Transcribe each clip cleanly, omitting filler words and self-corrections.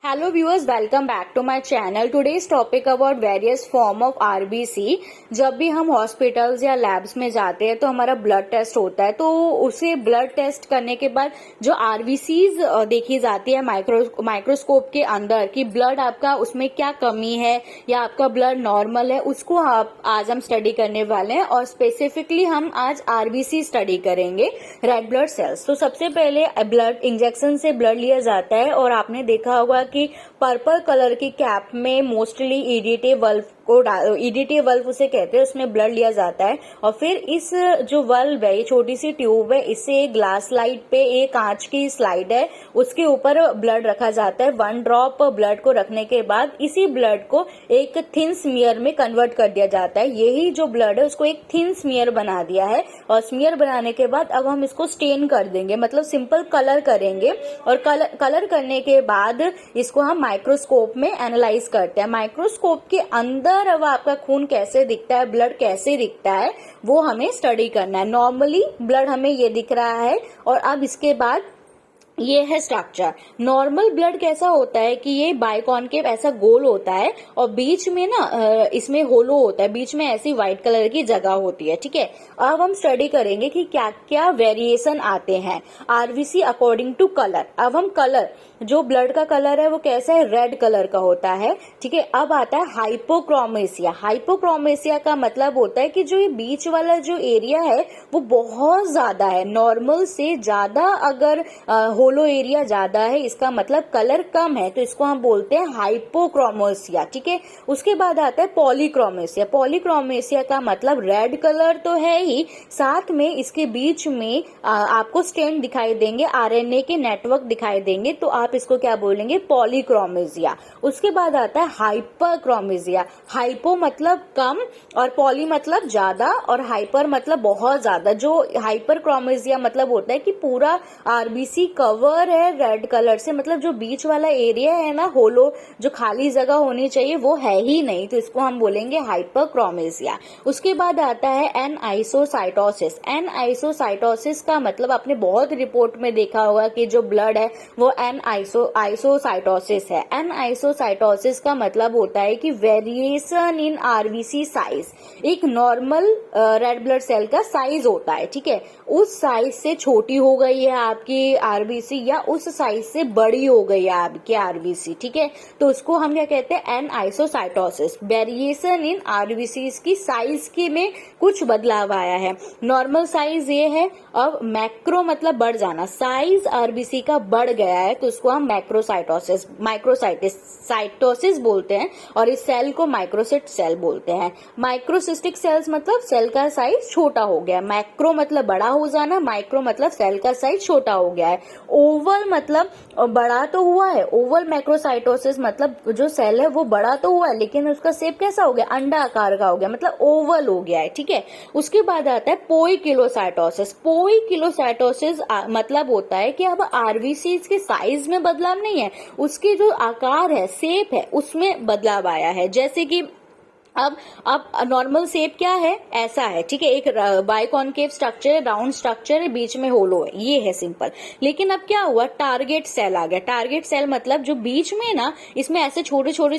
Hello viewers, welcome back to my channel. Today's topic about various form of RBC. जब भी हम hospitals या labs में जाते हैं तो हमारा ब्लड टेस्ट होता है, तो उसे ब्लड टेस्ट करने के बाद जो आरबीसीज देखी जाती है माइक्रोस्कोप के अंदर कि ब्लड आपका उसमें क्या कमी है या आपका ब्लड नॉर्मल है, उसको आज हम स्टडी करने वाले हैं और स्पेसिफिकली हम आज आरबीसी स्टडी करेंगे, रेड ब्लड सेल्स। तो सबसे पहले ब्लड इंजेक्शन से ब्लड लिया जाता है और आपने देखा होगा कि पर्पल कलर की कैप में mostly EDT valve EDT valve उसे कहते हैं, उसमें ब्लड लिया जाता है और फिर इस जो वल्व है, ये छोटी सी ट्यूब है, इससे ग्लास स्लाइड पे एक कांच की स्लाइड है, उसके ऊपर ब्लड रखा जाता है। 1 ड्रॉप ब्लड को रखने के बाद इसी ब्लड को एक थिन स्मीयर में कन्वर्ट कर दिया जाता है। यही जो ब्लड है उसको एक थिन स्मीयर बना दिया है और स्मीयर बनाने के बाद अब हम इसको स्टेन कर देंगे, मतलब सिंपल कलर करेंगे और कलर करने के बाद इसको हम माइक्रोस्कोप में एनालाइज करते हैं। माइक्रोस्कोप के अंदर अब आपका खून कैसे दिखता है, ब्लड कैसे दिखता है, वो हमें स्टडी करना है। नॉर्मली ब्लड हमें ये दिख रहा है और अब इसके बाद ये है स्ट्रक्चर। नॉर्मल ब्लड कैसा होता है कि ये बाइकॉनकेव ऐसा गोल होता है और बीच में ना इसमें होलो होता है, बीच में ऐसी व्हाइट कलर की जगह होती है। ठीक है, अब हम स्टडी करेंगे कि क्या क्या वेरिएशन आते हैं आरबीसी अकॉर्डिंग टू कलर। अब हम कलर, जो ब्लड का कलर है वो कैसा है, रेड कलर का होता है। ठीक है, अब आता है हाइपोक्रोमेसिया। हाइपोक्रोमेसिया का मतलब होता है कि जो ये बीच वाला जो एरिया है वो बहुत ज्यादा है, नॉर्मल से ज्यादा। अगर होलो एरिया ज्यादा है इसका मतलब कलर कम है, तो इसको हम बोलते हैं हाइपोक्रोमेसिया। ठीक है, उसके बाद आता है पॉलीक्रोमेसिया। पॉलीक्रोमेसिया का मतलब रेड कलर तो है ही, साथ में इसके बीच में आपको स्टेन दिखाई देंगे, आरएनए के नेटवर्क दिखाई देंगे, तो आप इसको क्या बोलेंगे, पॉलीक्रोमेसिया। उसके बाद आता है हाइपरक्रोमेसिया। हाइपो मतलब कम और पॉली मतलब ज्यादा और हाइपर मतलब बहुत ज्यादा। जो हाइपरक्रोमेसिया मतलब होता है कि पूरा आरबीसी कवर है रेड कलर से, मतलब जो बीच वाला एरिया है ना, होलो जो खाली जगह होनी चाहिए वो है ही नहीं, तो इसको हम बोलेंगे हाइपरक्रोमेसिया। उसके बाद आता है एनआइसोसाइटोसिस। एनआइसोसाइटोसिस का मतलब आपने बहुत रिपोर्ट में देखा होगा कि जो ब्लड है वो आइसोसाइटोसिस है। एनआइसोसाइटोसिस का मतलब होता है कि वेरिएशन इन आरबीसी साइज। एक नॉर्मल रेड ब्लड सेल का साइज होता है, ठीक है, उस साइज से छोटी हो गई है आपकी आरबीसी या उस साइज से बड़ी हो गई है आपकी आरबीसी। ठीक है, तो उसको हम क्या कहते हैं, एनआइसोसाइटोसिस। वेरिएशन इन आरबीसी की साइज की में कुछ बदलाव आया है। नॉर्मल साइज ये है, अब मैक्रो मतलब बढ़ जाना, साइज आरबीसी का बढ़ गया है तो उसको हम माइक्रोसाइटोसिस बोलते हैं और इस सेल को माइक्रोसिस्ट सेल बोलते हैं। माइक्रोसिस्टिक सेल्स मतलब सेल का साइज छोटा हो गया, मैक्रो मतलब बड़ा हो जाना, माइक्रो मतलब सेल का साइज छोटा हो गया है। ओवल मतलब बड़ा तो हुआ है, ओवल मैक्रोसाइटोसिस मतलब जो सेल है वो बड़ा तो हुआ है लेकिन उसका शेप कैसा हो गया, अंडा आकार का हो गया, मतलब ओवल हो गया है। ठीक है, उसके बाद आता है पोइकिलोसाइटोसिस। पोइकिलोसाइटोसिस मतलब होता है कि अब आरबीसी के साइज में बदलाव नहीं है, उसके जो आकार है, शेप है, उसमें बदलाव आया है। जैसे कि अब नॉर्मल शेप क्या है, ऐसा है, ठीक है, एक बाइकॉनकेव स्ट्रक्चर है, राउंड स्ट्रक्चर है, बीच में होलो है, ये है सिंपल। लेकिन अब क्या हुआ, टारगेट सेल आ गया। टारगेट सेल मतलब जो बीच में ना, इसमें ऐसे छोटे छोटे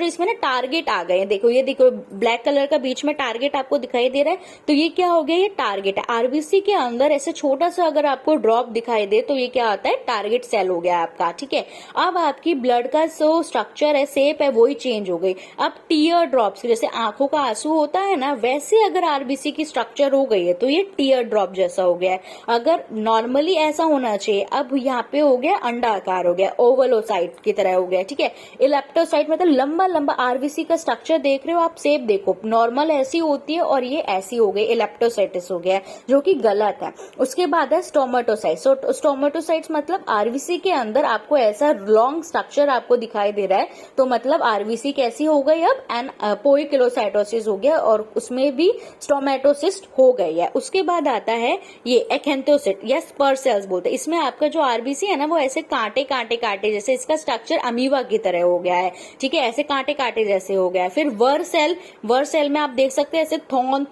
इसमें ना टारगेट आ गए। देखो ये देखो, ब्लैक कलर का बीच में टारगेट आपको दिखाई दे रहा है, तो ये क्या हो गया, ये टारगेट है। आरबीसी के अंदर ऐसे छोटा सा अगर आपको ड्रॉप दिखाई दे तो ये क्या आता है, टारगेट सेल हो गया आपका। ठीक है, अब आपकी ब्लड का जो स्ट्रक्चर है, शेप है, वही चेंज हो गई। अब टीयर ड्रॉप, जैसे आंखों का आंसू होता है ना, वैसे अगर आरबीसी की स्ट्रक्चर हो गई है तो ये टीयर ड्रॉप जैसा हो गया है। अगर नॉर्मली ऐसा होना चाहिए, अब यहाँ पे हो गया अंडा आकार हो गया, ओवलोसाइट की तरह हो गया। ठीक है, इलेप्टोसाइट मतलब लंबा लंबा। आरबीसी का स्ट्रक्चर देख रहे हो आप, शेप देखो, नॉर्मल ऐसी होती है और ये ऐसी हो गई, इलेप्टोसाइटिस हो गया, जो कि गलत है। उसके बाद है स्टोमेटोसाइट। स्टोमेटोसाइट्स मतलब आरबीसी के अंदर आपको ऐसा लॉन्ग स्ट्रक्चर आपको दिखाई दे रहा है, तो मतलब आरबीसी कैसी हो गई, अब पोइकिलोसाइटोसिस हो गया और उसमें भी स्टोमेटोसिस्ट हो गई है। उसके बाद आता है ये एक्सेंथोसिट या स्पर सेल्स बोलते हैं। इसमें आपका जो आरबीसी है ना वो ऐसे कांटे कांटे कांटे जैसे, इसका स्ट्रक्चर अमीबा की तरह हो गया है, ठीक है, ऐसे कांटे कांटे जैसे हो गया है। फिर वर सेल में आप देख सकते हैं ऐसे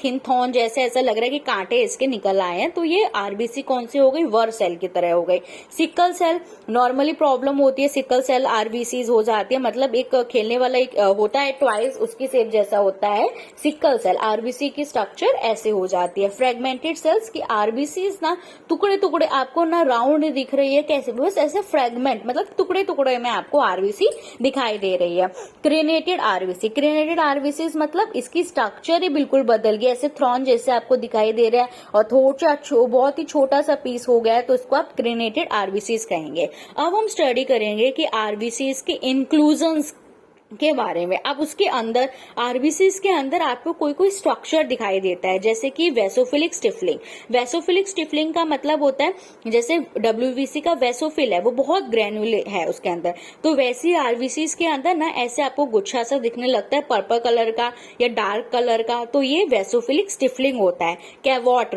थिन थॉर्न जैसे, ऐसा लग रहा है कि कांटे इसके निकल आए हैं, तो ये आरबीसी कौन सी हो गई, वर सेल की तरह हो गई। सिकल सेल, नॉर्मली प्रॉब्लम होती है सिकल सेल आरबीसीज हो जाती है, मतलब एक खेलने वाला एक होता है ट्वाइस, उसकी शेप जैसा होता है सिकल सेल, आरबीसी की स्ट्रक्चर ऐसे हो जाती है। फ्रेगमेंटेड सेल्स की आरबीसीज ना टुकड़े टुकड़े आपको ना राउंड दिख रही है, कैसे, बस ऐसे फ्रेगमेंट, मतलब टुकड़े टुकड़े में आपको आरबीसी दिखाई दे रही है। क्रेनेटेड आरबीसीज मतलब इसकी स्ट्रक्चर ही बिल्कुल बदल गया, ऐसे थ्रॉन जैसे आपको दिखाई दे रहा है और थोड़ा बहुत ही छोटा सा पीस हो गया है, तो इसको आप क्रेनेटेड आरबीसीज कहेंगे। अब हम स्टडी करेंगे कि आरबीसीज के इंक्लूजन्स के बारे में। अब उसके अंदर आरबीसीज के अंदर आपको कोई कोई स्ट्रक्चर दिखाई देता है, जैसे कि वेसोफिलिक स्टिफलिंग। वेसोफिलिक स्टिफलिंग का मतलब होता है जैसे डब्ल्यूबीसी का वेसोफिल है वो बहुत ग्रेनुलर है उसके अंदर, तो वैसी आरबीसीज के अंदर ना ऐसे आपको गुच्छा सा दिखने लगता है पर्पल कलर का या डार्क कलर का, तो ये वेसोफिलिक स्टिफलिंग होता है। कैवॉट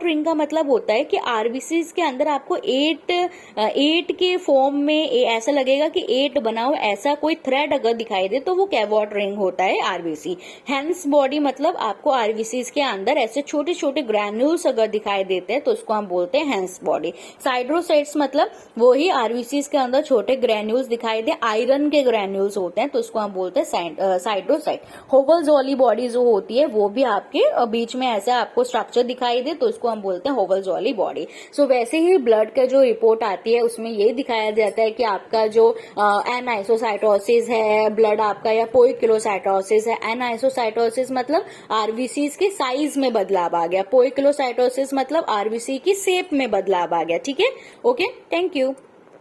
रिंग का मतलब होता है कि आरबीसीज के अंदर आपको एट के फॉर्म में ऐसा लगेगा कि 8 बना हो, ऐसा कोई थ्रेड अगर दिखाई दे तो वो कैवॉट रिंग होता है आरबीसी। हेंस बॉडी मतलब आपको आरबीसीज के अंदर ऐसे छोटे छोटे ग्रैन्यूल्स अगर दिखाई देते हैं तो उसको हम बोलते हैं हेंस बॉडी। साइड्रोसाइट्स मतलब वो ही आरबीसीज के अंदर छोटे ग्रैन्यूल्स दिखाई दे, आयरन के ग्रैन्यूल्स होते हैं तो उसको हम बोलते हैं साइड्रोसाइट। होवल-जॉली बॉडी जो होती है वो भी आपके बीच में ऐसा आपको स्ट्रक्चर दिखाई दे तो उसको हम बोलते हैं होवल-जॉली बॉडी। सो वैसे ही ब्लड का जो रिपोर्ट आती है उसमें ये दिखाया जाता है कि आपका जो एनाइसोसाइटोसिस है ब्लड आपका, या पोइकिलोसाइटोसिस है। एनाइसोसाइटोसिस मतलब आरबीसीज के साइज में बदलाव आ गया, पोइकिलोसाइटोसिस मतलब आरबीसी की शेप में बदलाव आ गया, ठीक है। Okay, thank you.